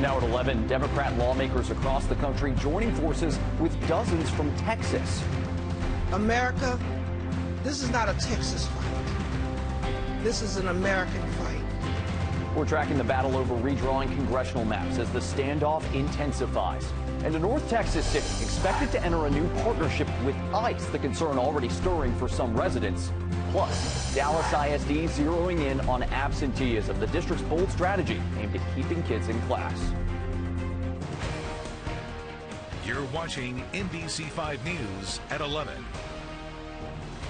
Now at 11, Democrat lawmakers across the country joining forces with dozens from Texas. America, this is not a Texas fight. This is an American fight. We're tracking the battle over redrawing congressional maps as the standoff intensifies. And a North Texas city expected to enter a new partnership with ICE, the concern already stirring for some residents. Plus, Dallas ISD zeroing in on absenteeism, the district's bold strategy aimed at keeping kids in class. You're watching NBC5 News at 11.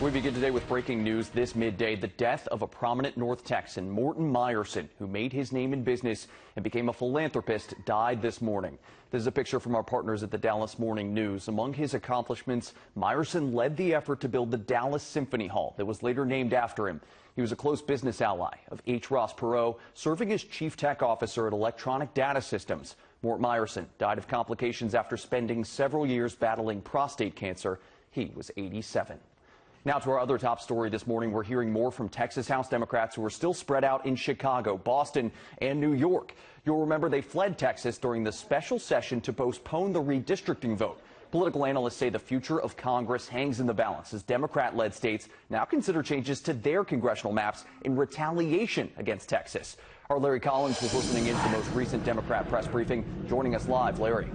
We begin today with breaking news this midday. The death of a prominent North Texan, Morton Meyerson, who made his name in business and became a philanthropist, died this morning. This is a picture from our partners at the Dallas Morning News. Among his accomplishments, Meyerson led the effort to build the Dallas Symphony Hall that was later named after him. He was a close business ally of H. Ross Perot, serving as chief tech officer at Electronic Data Systems. Mort Meyerson died of complications after spending several years battling prostate cancer. He was 87. Now to our other top story this morning. We're hearing more from Texas House Democrats who are still spread out in Chicago, Boston, and New York. You'll remember they fled Texas during the special session to postpone the redistricting vote. Political analysts say the future of Congress hangs in the balance as Democrat-led states now consider changes to their congressional maps in retaliation against Texas. Our Larry Collins was listening in to the most recent Democrat press briefing. Joining us live, Larry.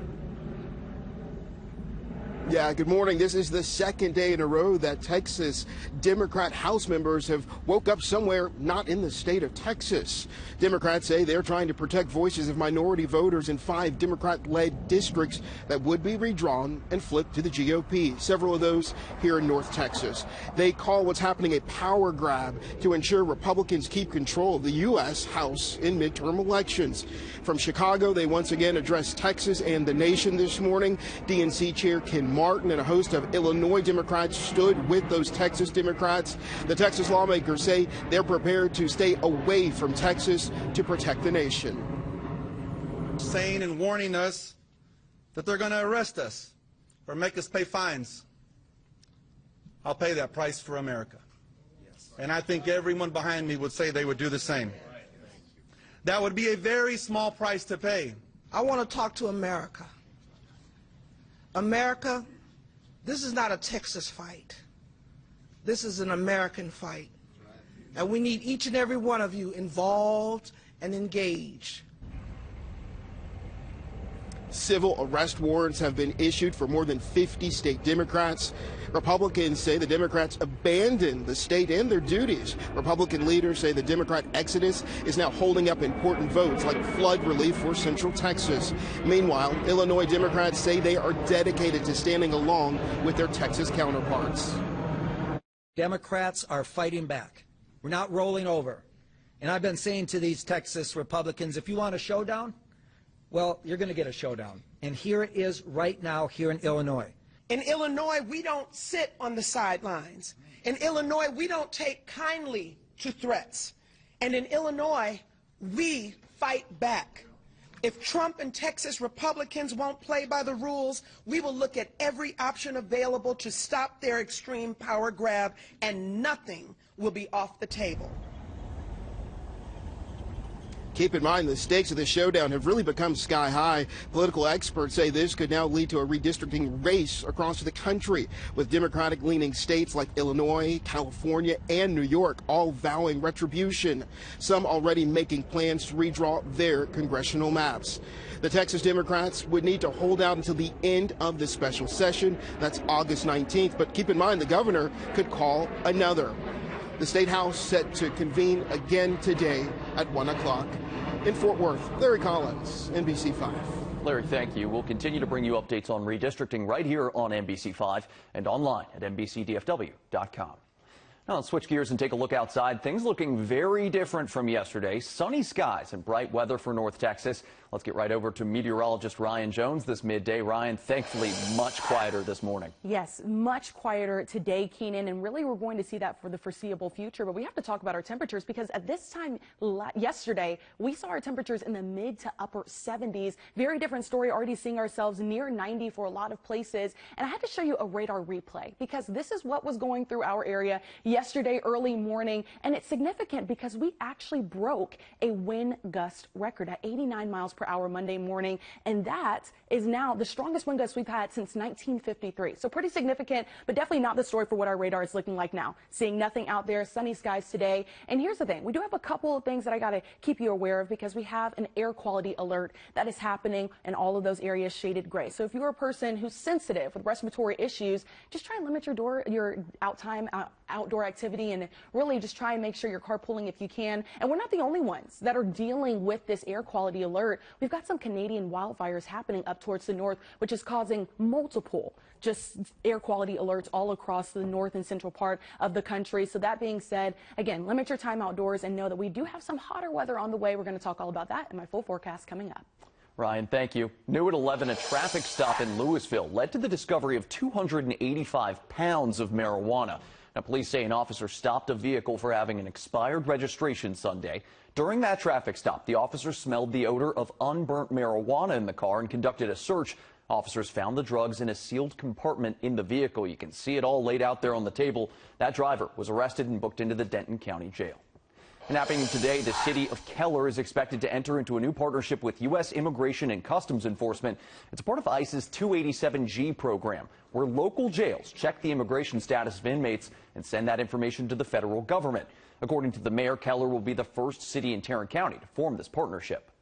Yeah, good morning. This is the second day in a row that Texas Democrat House members have woke up somewhere not in the state of Texas. Democrats say they're trying to protect voices of minority voters in 5 Democrat-led districts that would be redrawn and flipped to the GOP, several of those here in North Texas. They call what's happening a power grab to ensure Republicans keep control of the U.S. House in midterm elections. From Chicago, they once again addressed Texas and the nation this morning. DNC Chair Ken Martin and a host of Illinois Democrats stood with those Texas Democrats. The Texas lawmakers say they're prepared to stay away from Texas to protect the nation. Saying and warning us that they're going to arrest us or make us pay fines. I'll pay that price for America. And I think everyone behind me would say they would do the same. That would be a very small price to pay. I want to talk to America. America, this is not a Texas fight. This is an American fight. And we need each and every one of you involved and engaged. Civil arrest warrants have been issued for more than 50 state Democrats. Republicans say the Democrats abandoned the state and their duties. Republican leaders say the Democrat exodus is now holding up important votes like flood relief for Central Texas. Meanwhile, Illinois Democrats say they are dedicated to standing along with their Texas counterparts. Democrats are fighting back. We're not rolling over. And I've been saying to these Texas Republicans, if you want a showdown, well, you're going to get a showdown. And here it is right now here in Illinois. In Illinois, we don't sit on the sidelines. In Illinois, we don't take kindly to threats. And in Illinois, we fight back. If Trump and Texas Republicans won't play by the rules, we will look at every option available to stop their extreme power grab, and nothing will be off the table. Keep in mind, the stakes of the showdown have really become sky high. Political experts say this could now lead to a redistricting race across the country, with Democratic-leaning states like Illinois, California, and New York all vowing retribution, some already making plans to redraw their congressional maps. The Texas Democrats would need to hold out until the end of the special session. That's August 19th, but keep in mind the governor could call another. The State House set to convene again today at 1 o'clock. In Fort Worth, Larry Collins, NBC5. Larry, thank you. We'll continue to bring you updates on redistricting right here on NBC5 and online at NBCDFW.com. Now let's switch gears and take a look outside. Things looking very different from yesterday. Sunny skies and bright weather for North Texas. Let's get right over to meteorologist Ryan Jones this midday. Ryan, thankfully much quieter this morning. Yes, much quieter today, Keenan, and really we're going to see that for the foreseeable future. But we have to talk about our temperatures because at this time yesterday, we saw our temperatures in the mid to upper 70s. Very different story, already seeing ourselves near 90 for a lot of places. And I had to show you a radar replay because this is what was going through our area yesterday. yesterday early morning, and it's significant because we actually broke a wind gust record at 89 miles per hour Monday morning, and that is now the strongest wind gust we've had since 1953. So pretty significant, but definitely not the story for what our radar is looking like now. Seeing nothing out there, sunny skies today. And here's the thing, we do have a couple of things that I got to keep you aware of because we have an air quality alert that is happening in all of those areas shaded gray. So if you're a person who's sensitive with respiratory issues, just try and limit your outdoor activity, and really just try and make sure you're carpooling if you can. And we're not the only ones that are dealing with this air quality alert. We've got some Canadian wildfires happening up towards the north, which is causing multiple just air quality alerts all across the north and central part of the country. So that being said, again, limit your time outdoors and know that we do have some hotter weather on the way. We're going to talk all about that in my full forecast coming up. Ryan, thank you. New at 11, a traffic stop in Louisville led to the discovery of 285 pounds of marijuana. Now, police say an officer stopped a vehicle for having an expired registration Sunday. During that traffic stop, the officer smelled the odor of unburnt marijuana in the car and conducted a search. Officers found the drugs in a sealed compartment in the vehicle. You can see it all laid out there on the table. That driver was arrested and booked into the Denton County Jail. And happening today, the city of Keller is expected to enter into a new partnership with U.S. Immigration and Customs Enforcement. It's a part of ICE's 287G program, where local jails check the immigration status of inmates and send that information to the federal government. According to the mayor, Keller will be the first city in Tarrant County to form this partnership.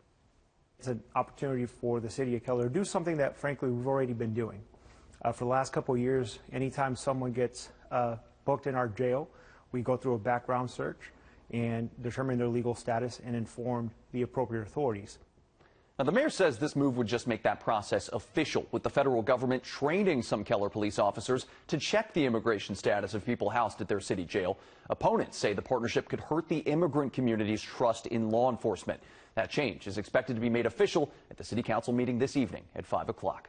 It's an opportunity for the city of Keller to do something that, frankly, we've already been doing. For the last couple of years, anytime someone gets booked in our jail, we go through a background search and determine their legal status and inform the appropriate authorities. Now, the mayor says this move would just make that process official, with the federal government training some Keller police officers to check the immigration status of people housed at their city jail. Opponents say the partnership could hurt the immigrant community's trust in law enforcement. That change is expected to be made official at the city council meeting this evening at 5 o'clock.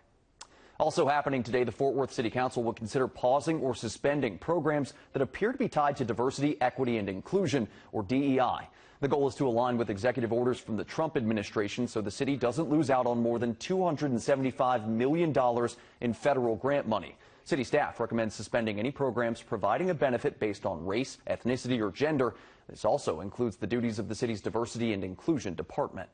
Also happening today, the Fort Worth City Council will consider pausing or suspending programs that appear to be tied to diversity, equity, and inclusion, or DEI. The goal is to align with executive orders from the Trump administration so the city doesn't lose out on more than $275 million in federal grant money. City staff recommends suspending any programs providing a benefit based on race, ethnicity, or gender. This also includes the duties of the city's Diversity and Inclusion Department.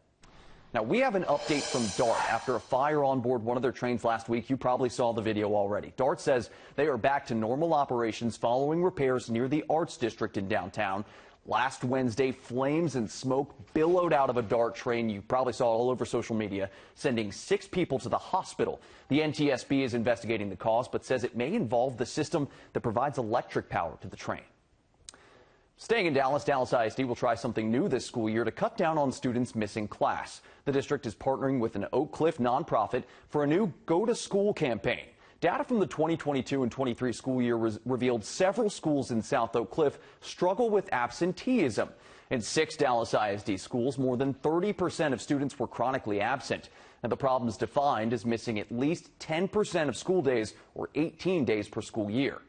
Now, we have an update from DART after a fire on board one of their trains last week. You probably saw the video already. DART says they are back to normal operations following repairs near the Arts District in downtown. Last Wednesday, flames and smoke billowed out of a DART train. You probably saw it all over social media, sending 6 people to the hospital. The NTSB is investigating the cause, but says it may involve the system that provides electric power to the train. Staying in Dallas, Dallas ISD will try something new this school year to cut down on students missing class. The district is partnering with an Oak Cliff nonprofit for a new Go to School campaign. Data from the 2022 and 23 school year revealed several schools in South Oak Cliff struggle with absenteeism. In 6 Dallas ISD schools, more than 30% of students were chronically absent. And the problem is defined as missing at least 10% of school days, or 18 days per school year.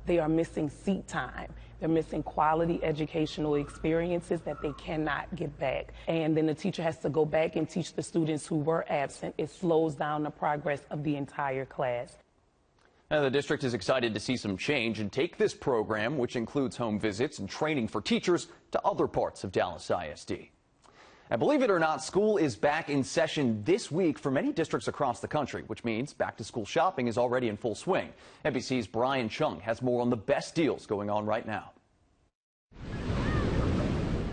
They are missing seat time. They're missing quality educational experiences that they cannot get back. And then the teacher has to go back and teach the students who were absent. It slows down the progress of the entire class. Now, the district is excited to see some change and take this program, which includes home visits and training for teachers, to other parts of Dallas ISD. And believe it or not, school is back in session this week for many districts across the country, which means back-to-school shopping is already in full swing. NBC's Brian Chung has more on the best deals going on right now.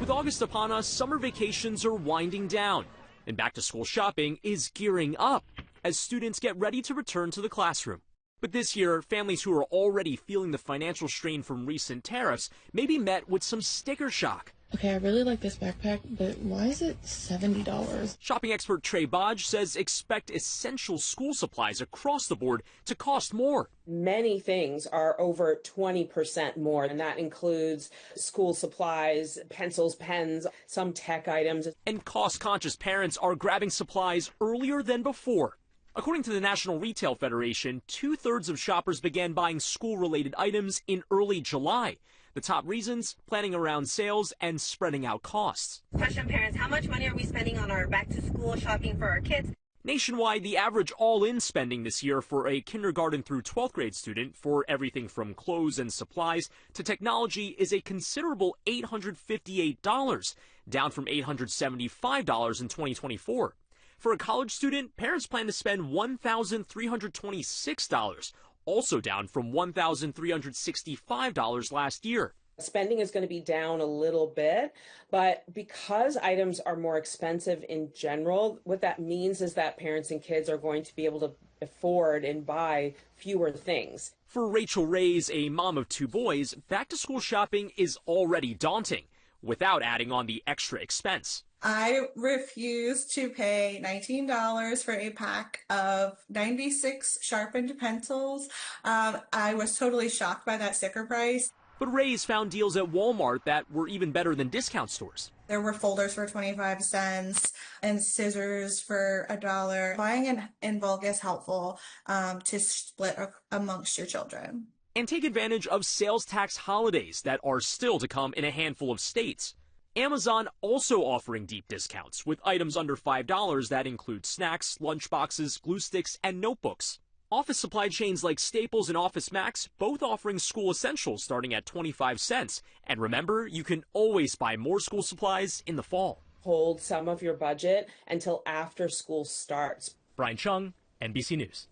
With August upon us, summer vacations are winding down, and back-to-school shopping is gearing up as students get ready to return to the classroom. But this year, families who are already feeling the financial strain from recent tariffs may be met with some sticker shock. Okay, I really like this backpack, but why is it $70? Shopping expert Trey Bodge says expect essential school supplies across the board to cost more. Many things are over 20% more, and that includes school supplies, pencils, pens, some tech items. And cost-conscious parents are grabbing supplies earlier than before. According to the National Retail Federation, 2/3 of shoppers began buying school-related items in early July. The top reasons, planning around sales and spreading out costs. Question, parents, how much money are we spending on our back-to-school shopping for our kids? Nationwide, the average all-in spending this year for a kindergarten through 12th grade student for everything from clothes and supplies to technology is a considerable $858, down from $875 in 2024. For a college student, parents plan to spend $1,326, also down from $1,365 last year. Spending is going to be down a little bit, but because items are more expensive in general, what that means is that parents and kids are going to be able to afford and buy fewer things. For Rachel Reyes, a mom of 2 boys, back-to-school shopping is already daunting, without adding on the extra expense. I refuse to pay $19 for a pack of 96 sharpened pencils. I was totally shocked by that sticker price. But Reyes found deals at Walmart that were even better than discount stores. There were folders for 25 cents and scissors for $1. Buying in bulk is helpful to split amongst your children. And take advantage of sales tax holidays that are still to come in a handful of states. Amazon also offering deep discounts with items under $5 that include snacks, lunchboxes, glue sticks, and notebooks. Office supply chains like Staples and Office Max both offering school essentials starting at 25 cents. And remember, you can always buy more school supplies in the fall. Hold some of your budget until after school starts. Brian Chung, NBC News.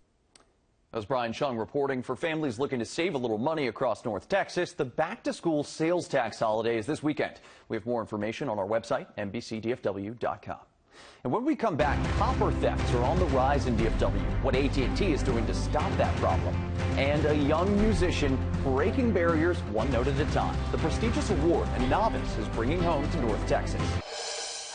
That was Brian Chung reporting. For families looking to save a little money across North Texas, the back-to-school sales tax holiday is this weekend. We have more information on our website, NBCDFW.com. And when we come back, copper thefts are on the rise in DFW. What AT&T is doing to stop that problem. And a young musician breaking barriers one note at a time. The prestigious award a novice is bringing home to North Texas.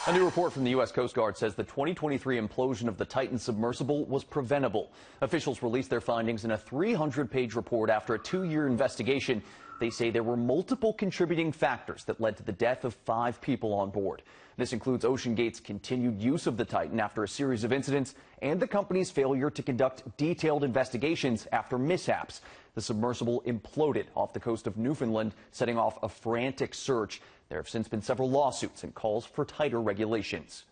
A new report from the U.S. Coast Guard says the 2023 implosion of the Titan submersible was preventable. Officials released their findings in a 300-page report after a 2-year investigation. They say there were multiple contributing factors that led to the death of 5 people on board. This includes OceanGate's continued use of the Titan after a series of incidents and the company's failure to conduct detailed investigations after mishaps. The submersible imploded off the coast of Newfoundland, setting off a frantic search. There have since been several lawsuits and calls for tighter regulations.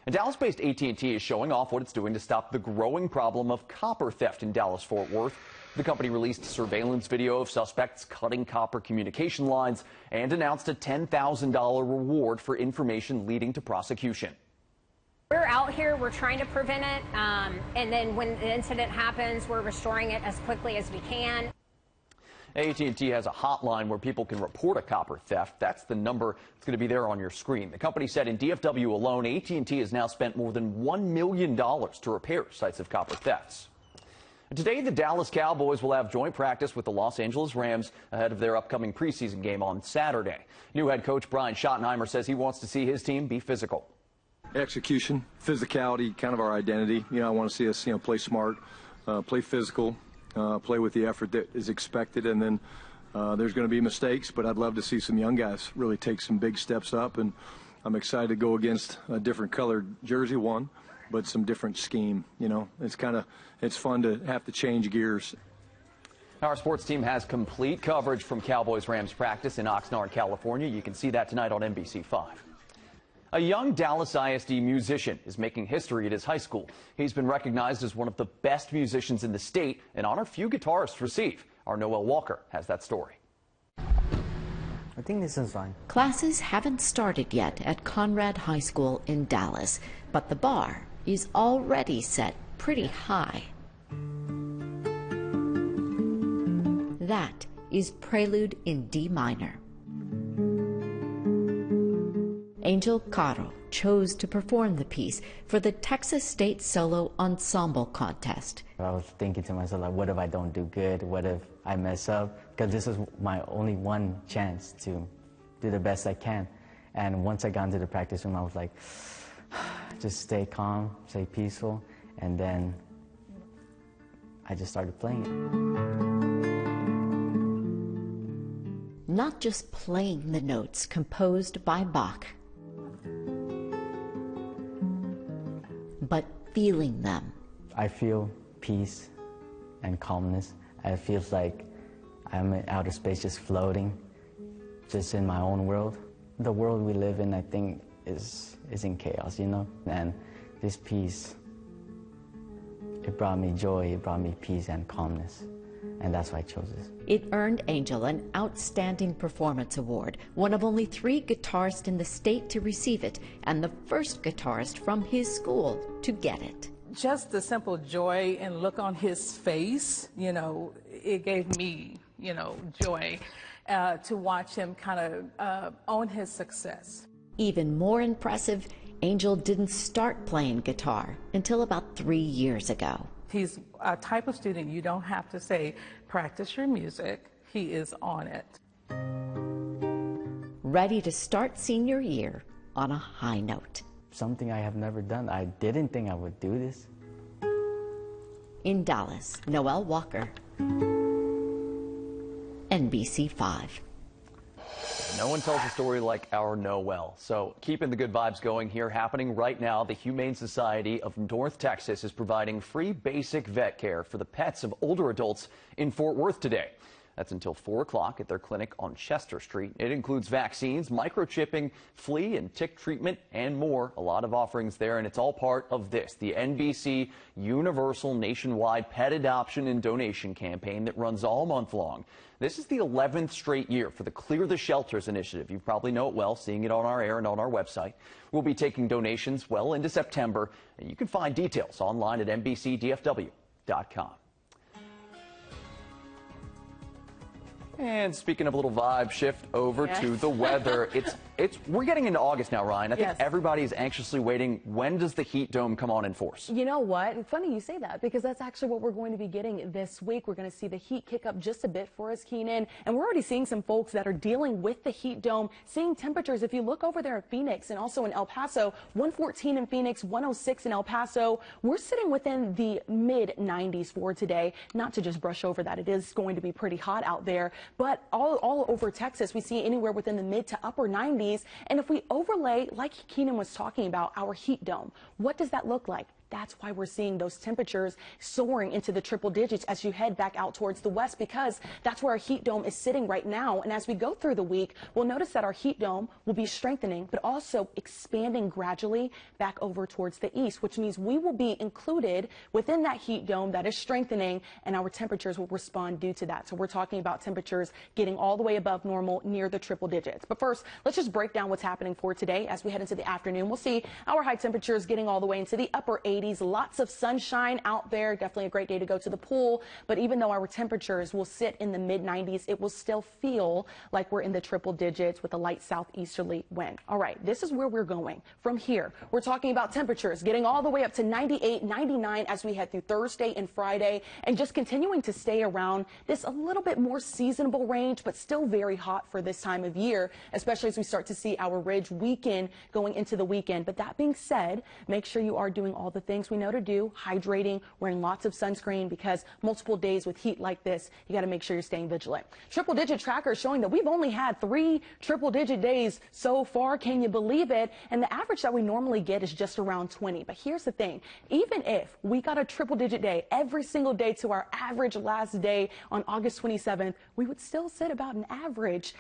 And Dallas-based AT&T is showing off what it's doing to stop the growing problem of copper theft in Dallas-Fort Worth. The company released surveillance video of suspects cutting copper communication lines and announced a $10,000 reward for information leading to prosecution. We're out here, we're trying to prevent it, and then when the incident happens, we're restoring it as quickly as we can. AT&T has a hotline where people can report a copper theft. That's the number that's going to be there on your screen. The company said in DFW alone, AT&T has now spent more than $1 million to repair sites of copper thefts. Today, the Dallas Cowboys will have joint practice with the Los Angeles Rams ahead of their upcoming preseason game on Saturday. New head coach Brian Schottenheimer says he wants to see his team be physical. Execution, physicality, kind of our identity. I want to see us, play smart, play physical, play with the effort that is expected, and then there's going to be mistakes, but I'd love to see some young guys really take some big steps up, and I'm excited to go against a different colored jersey one, but some different scheme. It's fun to have to change gears. Our sports team has complete coverage from Cowboys-Rams practice in Oxnard, California. You can see that tonight on NBC5. A young Dallas ISD musician is making history at his high school. He's been recognized as one of the best musicians in the state, an honor few guitarists receive. Our Noel Walker has that story. I think this is fine. Classes haven't started yet at Conrad High School in Dallas, but the bar is already set pretty high. That is Prelude in D minor. Angel Caro chose to perform the piece for the Texas State Solo Ensemble Contest. I was thinking to myself, like, what if I don't do good? What if I mess up? Because this is my only one chance to do the best I can. And once I got into the practice room, I was like, just stay calm, stay peaceful, and then I just started playing it. Not just playing the notes composed by Bach, but feeling them. I feel peace and calmness. It feels like I'm in outer space, just floating, just in my own world. The world we live in, I think, is in chaos, and this piece It brought me joy, it brought me peace and calmness, and that's why I chose this. It earned Angel an Outstanding Performance Award, one of only 3 guitarists in the state to receive it, and the first guitarist from his school to get it. Just the simple joy and look on his face, you know, it gave me, you know, joy to watch him kind of own his success. Even more impressive, Angel didn't start playing guitar until about 3 years ago. He's a type of student you don't have to say, practice your music. He is on it. Ready to start senior year on a high note. Something I have never done. I didn't think I would do this. In Dallas, Noel Walker, NBC5. No one tells a story like our Noel. So keeping the good vibes going here, happening right now, the Humane Society of North Texas is providing free basic vet care for the pets of older adults in Fort Worth today. That's until 4 o'clock at their clinic on Chester Street. It includes vaccines, microchipping, flea and tick treatment, and more. A lot of offerings there, and it's all part of this, the NBC Universal Nationwide Pet Adoption and Donation Campaign that runs all month long. This is the 11th straight year for the Clear the Shelters initiative. You probably know it well, seeing it on our air and on our website. We'll be taking donations well into September, and you can find details online at NBCDFW.com. And speaking of a little vibe, shift over to the weather. We're getting into August now, Ryan. I think everybody is anxiously waiting. When does the heat dome come on in force? You know what? It's funny you say that, because that's actually what we're going to be getting this week. We're going to see the heat kick up just a bit for us, Keenan. And we're already seeing some folks that are dealing with the heat dome, seeing temperatures. If you look over there at Phoenix and also in El Paso, 114 in Phoenix, 106 in El Paso. We're sitting within the mid-90s for today. Not to just brush over that. It is going to be pretty hot out there. But all over Texas, we see anywhere within the mid to upper 90s. And if we overlay, like Keenan was talking about, our heat dome, what does that look like? That's why we're seeing those temperatures soaring into the triple digits as you head back out towards the west, because that's where our heat dome is sitting right now. And as we go through the week, we'll notice that our heat dome will be strengthening, but also expanding gradually back over towards the east, which means we will be included within that heat dome that is strengthening, and our temperatures will respond due to that. So we're talking about temperatures getting all the way above normal near the triple digits. But first, let's just break down what's happening for today. As we head into the afternoon, we'll see our high temperatures getting all the way into the upper 80s. Lots of sunshine out there. Definitely a great day to go to the pool. But even though our temperatures will sit in the mid-90s, it will still feel like we're in the triple digits with a light southeasterly wind. All right, this is where we're going. From here, we're talking about temperatures getting all the way up to 98, 99 as we head through Thursday and Friday, and just continuing to stay around this a little bit more seasonable range, but still very hot for this time of year, especially as we start to see our ridge weaken going into the weekend. But that being said, make sure you are doing all the things we know to do, hydrating, wearing lots of sunscreen, because multiple days with heat like this, you got to make sure you're staying vigilant. Triple digit tracker showing that we've only had 3 triple digit days so far. Can you believe it? And the average that we normally get is just around 20. But here's the thing, even if we got a triple digit day every single day to our average last day on August 27th, we would still sit about an average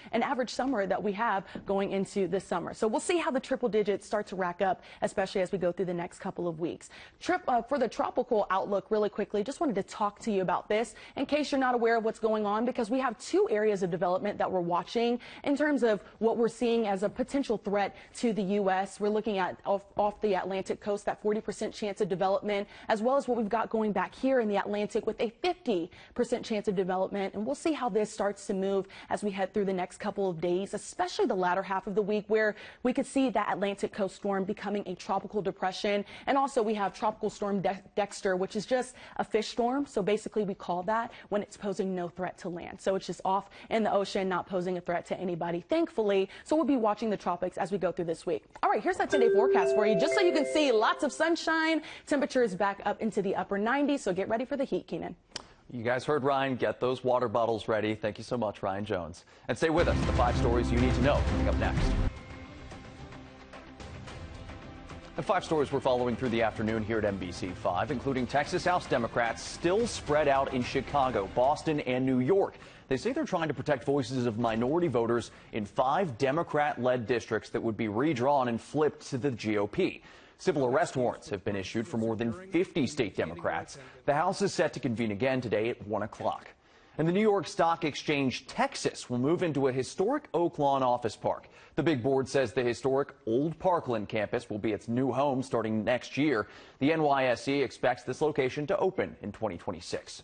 summer that we have going into the summer. So we'll see how the triple digits start to rack up, especially as we go through the next couple of weeks. For the tropical outlook, really quickly, just wanted to talk to you about this in case you're not aware of what's going on, because we have 2 areas of development that we're watching in terms of what we're seeing as a potential threat to the U.S. We're looking at off the Atlantic coast, that 40% chance of development, as well as what we've got going back here in the Atlantic with a 50% chance of development. And we'll see how this starts to move as we head through the next couple of days, especially the latter half of the week, where we could see that Atlantic coast storm becoming a tropical depression. And also we have Tropical Storm Dexter, which is just a fish storm. So basically we call that when it's posing no threat to land. So it's just off in the ocean, not posing a threat to anybody, thankfully. So we'll be watching the tropics as we go through this week. All right, here's that 10-day forecast for you, just so you can see lots of sunshine. Temperature is back up into the upper 90s, so get ready for the heat, Keenan. You guys heard Ryan. Get those water bottles ready. Thank you so much, Ryan Jones. And stay with us. The 5 stories you need to know coming up next. And 5 stories we're following through the afternoon here at NBC5, including Texas House Democrats still spread out in Chicago, Boston, and New York. They say they're trying to protect voices of minority voters in 5 Democrat-led districts that would be redrawn and flipped to the GOP. Civil arrest warrants have been issued for more than 50 state Democrats. The House is set to convene again today at 1 o'clock. And the New York Stock Exchange, Texas, will move into a historic Oak Lawn office park. The big board says the historic Old Parkland campus will be its new home starting next year. The NYSE expects this location to open in 2026.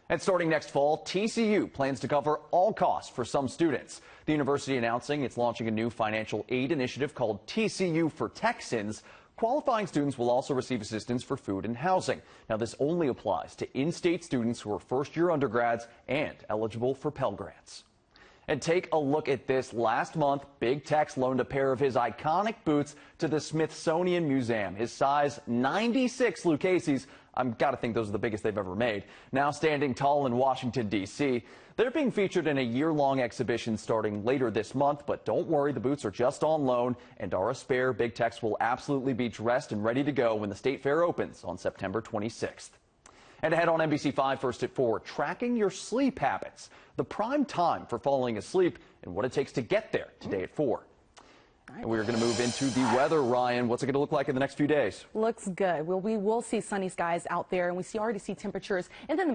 And starting next fall, TCU plans to cover all costs for some students. The university announcing it's launching a new financial aid initiative called TCU for Texans. Qualifying students will also receive assistance for food and housing. Now, this only applies to in-state students who are first-year undergrads and eligible for Pell Grants. And take a look at this. Last month, Big Tex loaned a pair of his iconic boots to the Smithsonian Museum. His size 96 Lucchese's, I've got to think those are the biggest they've ever made. Now standing tall in Washington, D.C., they're being featured in a year-long exhibition starting later this month. But don't worry, the boots are just on loan and are a spare. Big Tex will absolutely be dressed and ready to go when the State Fair opens on September 26th. And ahead on NBC5 First at 4, tracking your sleep habits. The prime time for falling asleep and what it takes to get there today at 4. And we're going to move into the weather, Ryan. What's it going to look like in the next few days? Looks good. Well, we will see sunny skies out there, and we already see temperatures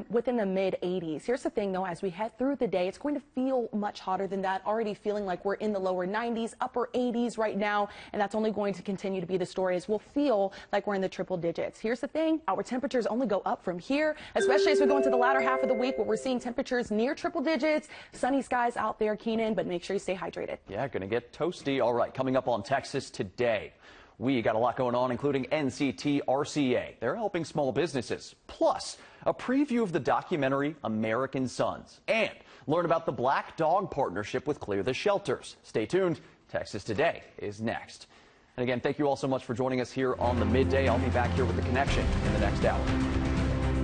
within the mid-80s. Here's the thing, though, as we head through the day, it's going to feel much hotter than that, already feeling like we're in the lower 90s, upper 80s right now, and that's only going to continue to be the story as we'll feel like we're in the triple digits. Here's the thing, our temperatures only go up from here, especially as we go into the latter half of the week where we're seeing temperatures near triple digits. Sunny skies out there, Keenan, but make sure you stay hydrated. Yeah, going to get toasty. All right, coming up on Texas Today, we got a lot going on, including NCT RCA. They're helping small businesses, plus a preview of the documentary American Sons, and learn about the Black Dog partnership with Clear the Shelters. Stay tuned. Texas Today is next. And again, thank you all so much for joining us here on the Midday. I'll be back here with The Connection in the next hour.